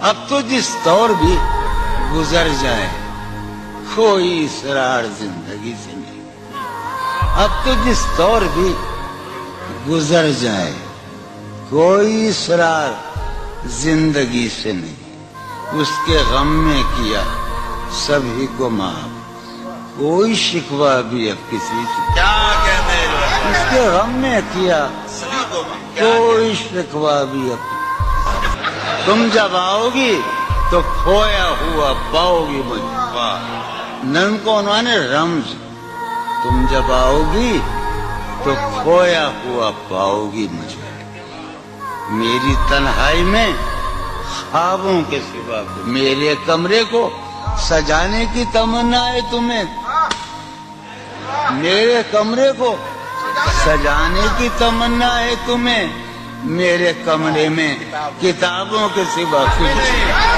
अब तो जिस दौर भी गुजर जाए कोई इसरार जिंदगी से नहीं। अब तो जिस दौर भी गुजर जाए कोई इसरार जिंदगी से नहीं। उसके गम में किया सभी को माफ, कोई शिकवा भी अब किसी से। क्या कहते हैं? उसके गम में किया सभी को कोई शिकवा भी अब। तुम जब आओगी तो खोया हुआ पाओगी मुझे। नन को उन्होंने रम्ज, तुम जब आओगी तो खोया हुआ पाओगी मुझे। मेरी तन्हाई में ख्वाबों के सिवा को, मेरे कमरे को सजाने की तमन्ना है तुम्हें। मेरे कमरे को सजाने की तमन्ना है तुम्हें। मेरे कमरे में किताबों के सिवा कुछ नहीं।